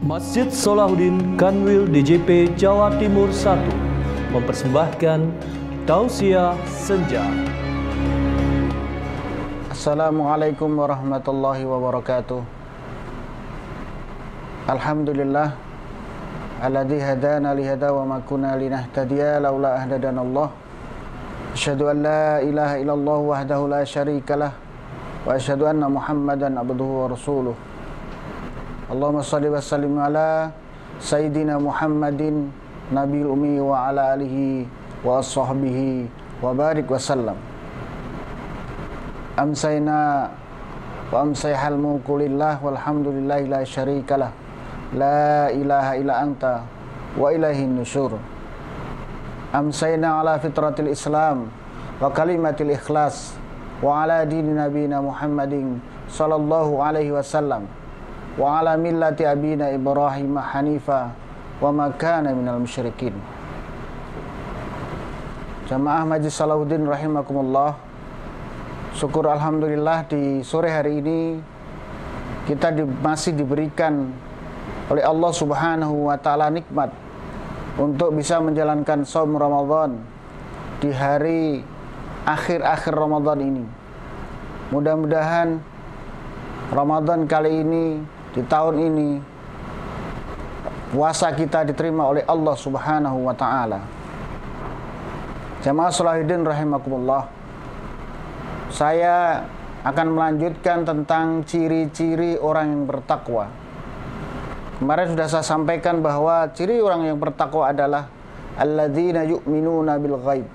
Masjid Salahuddin Kanwil DJP Jawa Timur 1 mempersembahkan Tausiah Senja. Assalamualaikum warahmatullahi wabarakatuh. Alhamdulillah alladzi hadana li hada wa ma kunna linahtadiya laula ahdadanallah. Asyhadu an la ilaha illallah wahdahu la syarikalah wa asyhadu anna Muhammadan abduhu wa rasuluh. Allahumma shalli wa sallim ala sayyidina Muhammadin nabil ummi wa ala alihi wa sahbihi wa barik wa sallam. Amsayna wa amsayhal mulku lillah walhamdulillahi la syarikalah la ilaha illa anta wa ilaihin nusyur. Amsayna ala fitratil islam wa kalimatil ikhlas wa ala dini nabina Muhammadin sallallahu alaihi wasallam wa ala millati abina Ibrahim hanifa wa ma kana minal musyrikin. Jamaah Masjid Salahuddin rahimakumullah. Syukur alhamdulillah di sore hari ini kita masih diberikan oleh Allah Subhanahu wa taala nikmat untuk bisa menjalankan shaum Ramadan di hari akhir-akhir Ramadan ini. Mudah-mudahan Ramadan kali ini, di tahun ini, puasa kita diterima oleh Allah Subhanahu wa taala. Jamaah Salahuddin rahimakumullah. Saya akan melanjutkan tentang ciri-ciri orang yang bertakwa. Kemarin sudah saya sampaikan bahwa ciri orang yang bertakwa adalah alladzina yu'minuna bil ghaib.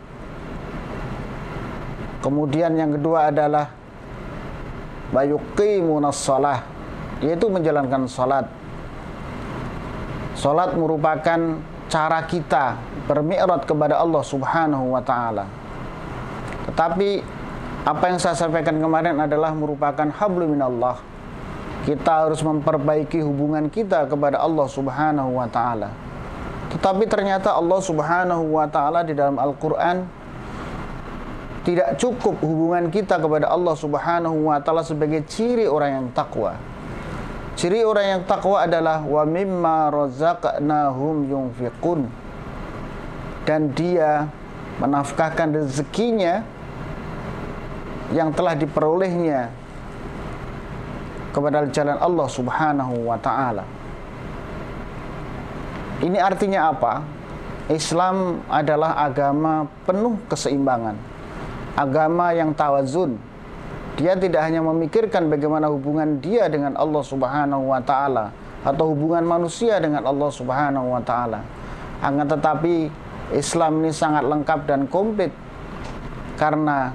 Kemudian yang kedua adalah wa yuqimunas shalah, yaitu menjalankan salat. Salat merupakan cara kita bermi'raj kepada Allah Subhanahu wa taala. Tetapi apa yang saya sampaikan kemarin adalah merupakan hablum minallah. Kita harus memperbaiki hubungan kita kepada Allah Subhanahu wa taala. Tetapi ternyata Allah Subhanahu wa taala di dalam Al-Qur'an tidak cukup hubungan kita kepada Allah Subhanahu wa taala sebagai ciri orang yang takwa. Ciri orang yang takwa adalah wa mimma razaqnahum yunfiqun. Dan dia menafkahkan rezekinya yang telah diperolehnya kepada jalan Allah Subhanahu wa taala. Ini artinya apa? Islam adalah agama penuh keseimbangan. Agama yang tawazun. Dia tidak hanya memikirkan bagaimana hubungan dia dengan Allah Subhanahu wa taala atau hubungan manusia dengan Allah Subhanahu wa taala. Akan tetapi Islam ini sangat lengkap dan komplit, karena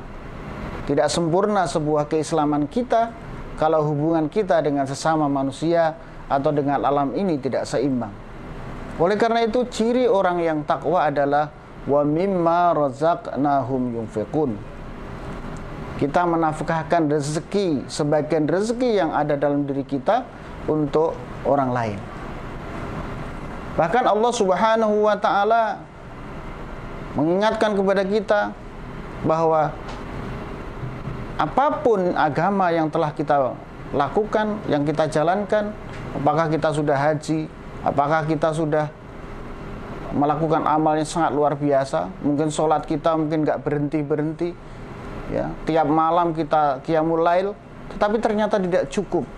tidak sempurna sebuah keislaman kita kalau hubungan kita dengan sesama manusia atau dengan alam ini tidak seimbang. Oleh karena itu ciri orang yang takwa adalah wa mimma razaqnahum yunfiqun. Kita menafkahkan rezeki, sebagian rezeki yang ada dalam diri kita untuk orang lain. Bahkan Allah Subhanahu wa taala mengingatkan kepada kita bahwa apapun agama yang telah kita lakukan, yang kita jalankan, apakah kita sudah haji, apakah kita sudah melakukan amal yang sangat luar biasa, mungkin sholat kita mungkin nggak berhenti-berhenti, ya, tiap malam kita qiyamul lail, tetapi ternyata tidak cukup.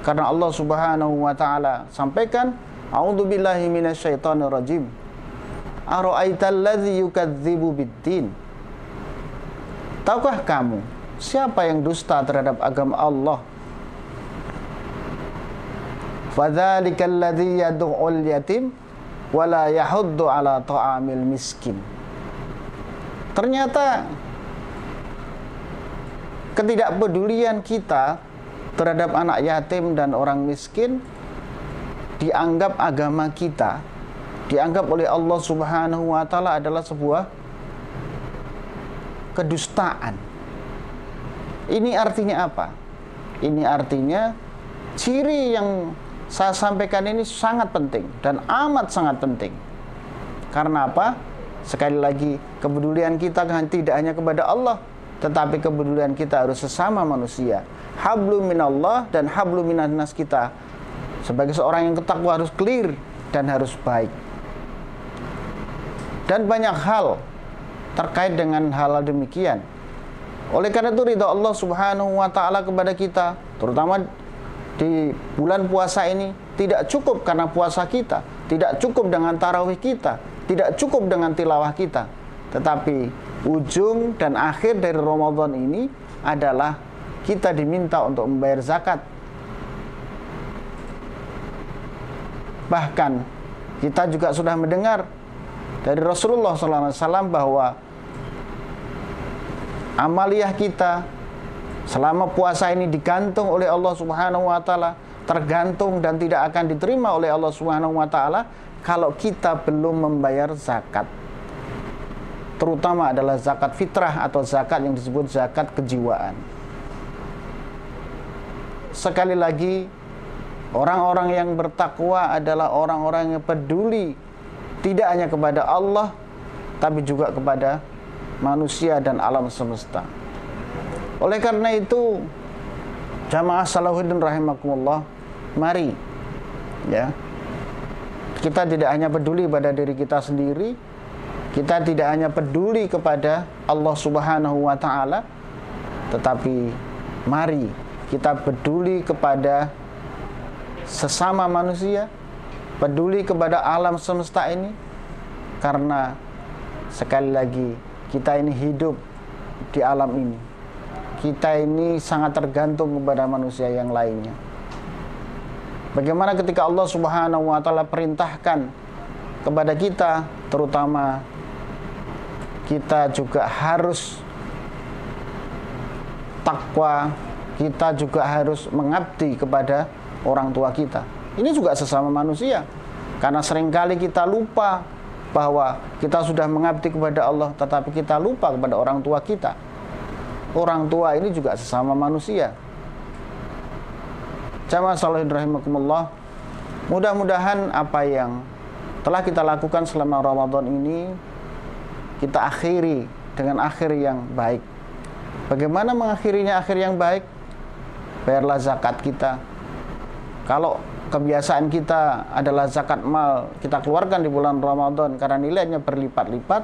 Karena Allah Subhanahu wa taala sampaikan, a'udzubillahi minasyaitonirrajim. Ara'aital ladzi yukadzibu biddin. Tahukah kamu siapa yang dusta terhadap agama Allah? Fadzalikal ladzi yad'ul yatim wa la yahuddu ala ta'amil miskin. Ternyata ketidakpedulian kita terhadap anak yatim dan orang miskin dianggap agama kita, dianggap oleh Allah Subhanahu wa taala adalah sebuah kedustaan. Ini artinya apa? Ini artinya ciri yang saya sampaikan ini sangat penting dan amat sangat penting. Karena apa? Sekali lagi, kepedulian kita tidak hanya kepada Allah, tetapi kepedulian kita harus sesama manusia. Hablum minallah dan hablum minan nas kita Sebagai seorang yang bertakwa harus clear dan harus baik. Dan banyak hal terkait dengan hal demikian. Oleh karena itu ridha Allah Subhanahu wa taala kepada kita, terutama di bulan puasa ini, tidak cukup karena puasa kita, tidak cukup dengan tarawih kita, tidak cukup dengan tilawah kita, tetapi ujung dan akhir dari Ramadan ini adalah kita diminta untuk membayar zakat. Bahkan kita juga sudah mendengar dari Rasulullah SAW bahwa amaliyah kita selama puasa ini digantung oleh Allah Subhanahu wa taala, tergantung dan tidak akan diterima oleh Allah Subhanahu wa taala kalau kita belum membayar zakat. Terutama adalah zakat fitrah atau zakat yang disebut zakat kejiwaan. Sekali lagi, orang-orang yang bertakwa adalah orang-orang yang peduli tidak hanya kepada Allah tapi juga kepada manusia dan alam semesta. Oleh karena itu, jamaah Salahuddin rahimakumullah, mari ya, kita tidak hanya peduli pada diri kita sendiri, kita tidak hanya peduli kepada Allah Subhanahu wa taala, tetapi mari kita peduli kepada sesama manusia, peduli kepada alam semesta ini, karena sekali lagi kita ini hidup di alam ini. Kita ini sangat tergantung kepada manusia yang lainnya. Bagaimana ketika Allah Subhanahu wa taala perintahkan kepada kita, terutama kita juga harus takwa, kita juga harus mengabdi kepada orang tua kita. Ini juga sesama manusia. Karena seringkali kita lupa bahwa kita sudah mengabdi kepada Allah, tetapi kita lupa kepada orang tua kita. Orang tua ini juga sesama manusia. Jamaah sholihin rahimakumullah, mudah-mudahan apa yang telah kita lakukan selama Ramadan ini kita akhiri dengan akhir yang baik. Bagaimana mengakhirinya akhir yang baik? Bayarlah zakat kita. Kalau kebiasaan kita adalah zakat mal, kita keluarkan di bulan Ramadan karena nilainya berlipat-lipat,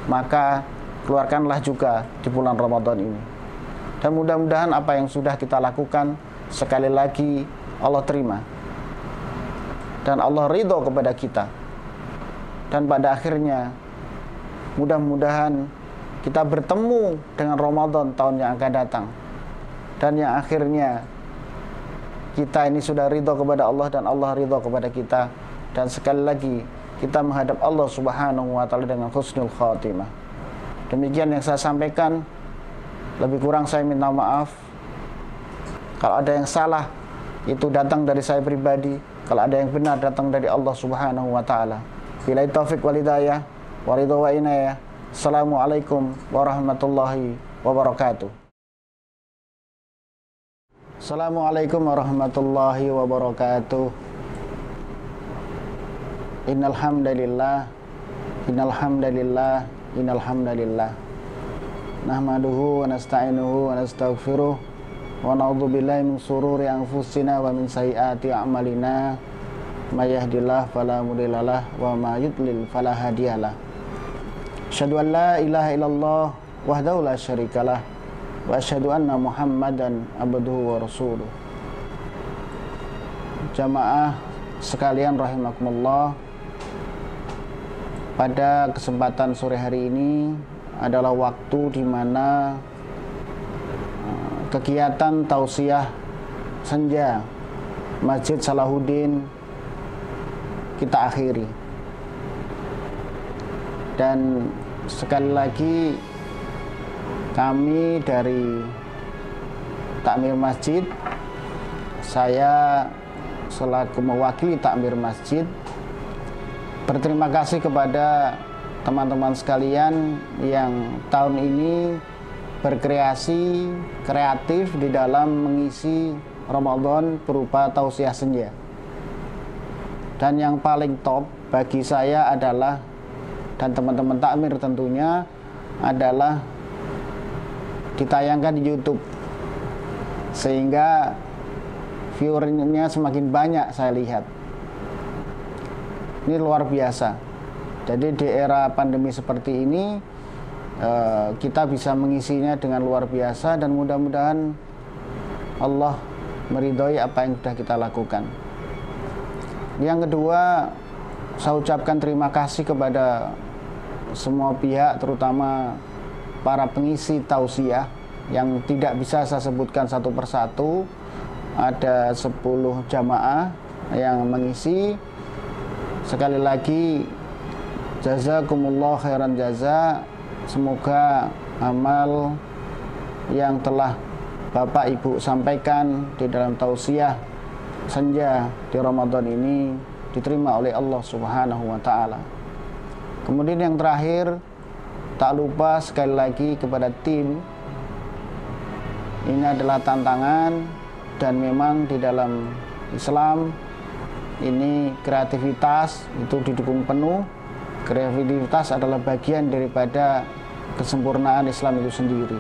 maka keluarkanlah juga di bulan Ramadan ini. Dan mudah-mudahan apa yang sudah kita lakukan sekali lagi Allah terima dan Allah ridho kepada kita. Dan pada akhirnya mudah-mudahan kita bertemu dengan Ramadan tahun yang akan datang, dan yang akhirnya kita ini sudah ridho kepada Allah dan Allah ridho kepada kita, dan sekali lagi kita menghadap Allah Subhanahu wa taala dengan husnul khatimah. Demikian yang saya sampaikan, lebih kurang saya minta maaf. Kalau ada yang salah itu datang dari saya pribadi, kalau ada yang benar datang dari Allah Subhanahu wa taala. Billahi taufik wal hidayah, wa ridha wa inayah. Assalamualaikum warahmatullahi wabarakatuh. Assalamualaikum warahmatullahi wabarakatuh. Innal hamdalillah, innal hamdalillah, innal hamdalillah. Nahmaduhu wa nasta'inuhu wa nastaghfiruh wa na'udzu billahi min shururi anfusina wa min sayyiati a'malina. May yahdihillahu fala mudhillalah wa may yudlil fala hadiyalah. Asyhadu an la ilaha illallah wahdahu la syarikalah wa asyhadu anna Muhammadan abduhu wa rasuluh. Jamaah sekalian rahimakumullah, pada kesempatan sore hari ini adalah waktu di mana kegiatan tausiah senja Masjid Salahuddin kita akhiri. Dan sekali lagi kami dari Takmir Masjid, saya selaku mewakili Takmir Masjid, berterima kasih kepada teman-teman sekalian yang tahun ini berkreasi, kreatif di dalam mengisi Ramadan berupa tausiah senja. Dan yang paling top bagi saya adalah, dan teman-teman takmir tentunya, adalah ditayangkan di YouTube, sehingga viewernya semakin banyak saya lihat. Ini luar biasa. Jadi di era pandemi seperti ini kita bisa mengisinya dengan luar biasa, dan mudah-mudahan Allah meridhoi apa yang sudah kita lakukan. Yang kedua, saya ucapkan terima kasih kepada semua pihak, terutama para pengisi tausiah yang tidak bisa saya sebutkan satu persatu. Ada 10 jamaah yang mengisi. Sekali lagi, jazakumullah khairan jaza. Semoga amal yang telah Bapak Ibu sampaikan di dalam tausiah senja di Ramadan ini diterima oleh Allah Subhanahu wa Ta'ala. Kemudian yang terakhir, tak lupa sekali lagi kepada tim, ini adalah tantangan, dan memang di dalam Islam ini kreativitas itu didukung penuh. Kreativitas adalah bagian daripada kesempurnaan Islam itu sendiri.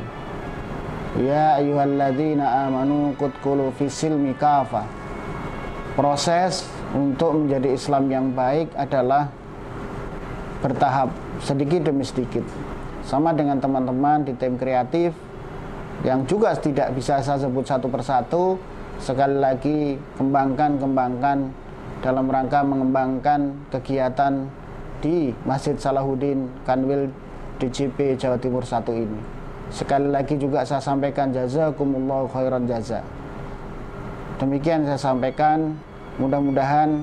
Ya ayyuhalladzina amanu qudkhulu fis-silmi kafah. Proses untuk menjadi Islam yang baik adalah bertahap, sedikit demi sedikit. Sama dengan teman-teman di tim kreatif yang juga tidak bisa saya sebut satu persatu. Sekali lagi, kembangkan dalam rangka mengembangkan kegiatan di Masjid Salahuddin Kanwil DJP Jawa Timur 1 ini. Sekali lagi juga saya sampaikan jazakumullahu khairan jaza. Demikian saya sampaikan, mudah-mudahan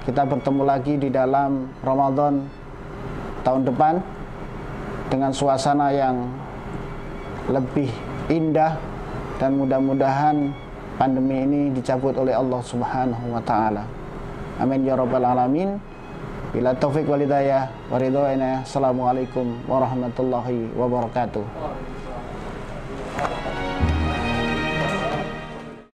kita bertemu lagi di dalam Ramadan tahun depan dengan suasana yang lebih indah, dan mudah-mudahan pandemi ini dicabut oleh Allah Subhanahu wa Ta'ala. Amin ya rabbal alamin. Bila taufik wal hidayah wa ridho. Assalamualaikum warahmatullahi wabarakatuh.